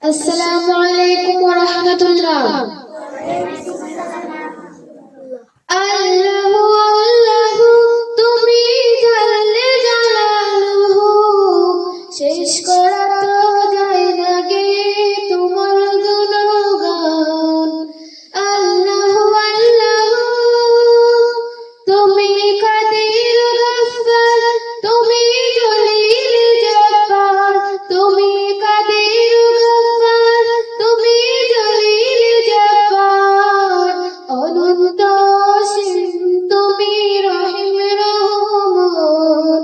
আসসালামু আলাইকুম ওয়া রাহমাতুল্লাহ। আল্লাহু আল্লাহু তুমি জানলে জালালুহু, শেষ করা তো যায় না গে তোমার গুণগান। আল্লাহু আল্লাহু তুমি কাদির গফফার, তুমি জলিল জব্বার, তুমি কাদির গফফার, তুমি জলিল জব্বার, অনন্ত অসীম তুমি রহিম রহমান।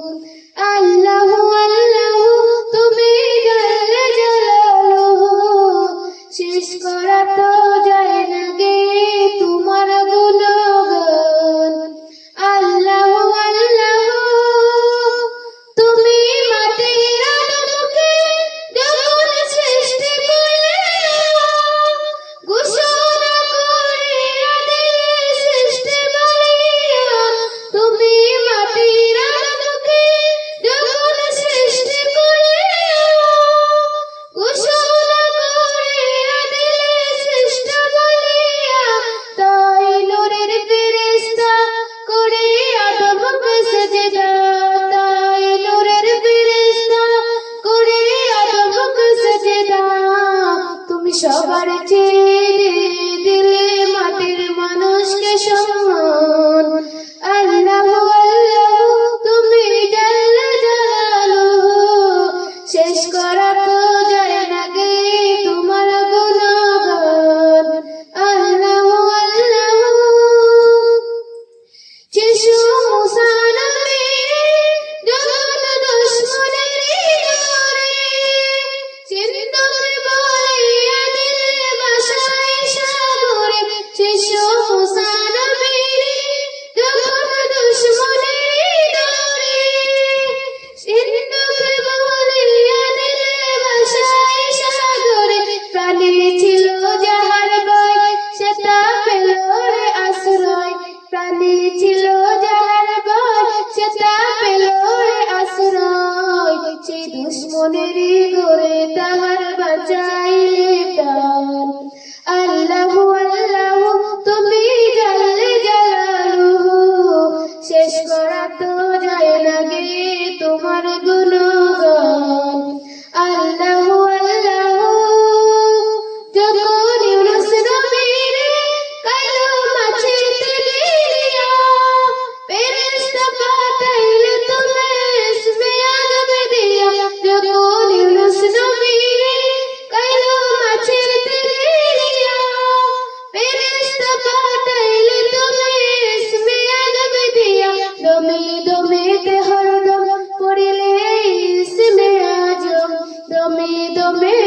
আল্লাহু আল্লাহু তুমি জাল্লে জালালুহু, শেষ করা তো যায় না গে তোমার গুণগান। আল্লাহু আল্লাহু তুমি মাটির আদমকে যখন সৃষ্টি করিয়া, ঘোষণা করিয়া দিলে সৃষ্টি বলিয়া। তুমি মাটির আদমকে যখন সৃষ্টি করিয়া, ঘোষণা করিয়া দিলে সৃষ্টি বলিয়া। তাই নূরের ফেরেশতা করে আদমকে সেজদা, তাই নূরের ফেরেশতা করে আদমকে সেজদা। তুমি সবার চেয়ে দিলে মাটির মানুষকে সম্মান। আল্লাহু আল্লাহু তুমি জাল্লে জালালুহু, শেষ করা তো যায় না গে তোমার গুণগান। আল্লাহু আল্লাহু শিশু মুসা নবীরে যখন দুশমনের ডরে সিন্ধুকে বলিয়া দিলে ভাষায় সাগরে। শিশু মুসা নবীরে যখন দুশমনের ডরে সিন্ধুকে বলিয়া দিলে ভাষায় সাগরে। প্রাণী ছিল যাহার ভয় সেটা পেল রে আশ্রয়, প্রাণী ছিল যাহার ভয় সেটা পেল রে আশ্রয়। সেই দুশমনেরই ঘরে তাহার বাঁচাইলে প্রাণ। আল্লাহু আল্লাহু তুমি জাল্লে জালালুহু, শেষ করা তো যায় না গে তোমার গুণগান। আল্লাহু আল্লাহু যখন ইউনূস নবীরে কাইলো মাছেতে গিলিয়া, ফেরেশতা পাঠাইলে তুমি ইসমে আযম দিয়া। যখন ইউনূস নবীরে কাইলো মাছেতে গিলিয়া, ফেরেশতা পাঠাইলে তুমি ইসমে আযম দিয়া। দমে দমেতে হরদম পড়িলে ইসমে আযম, দমে দমে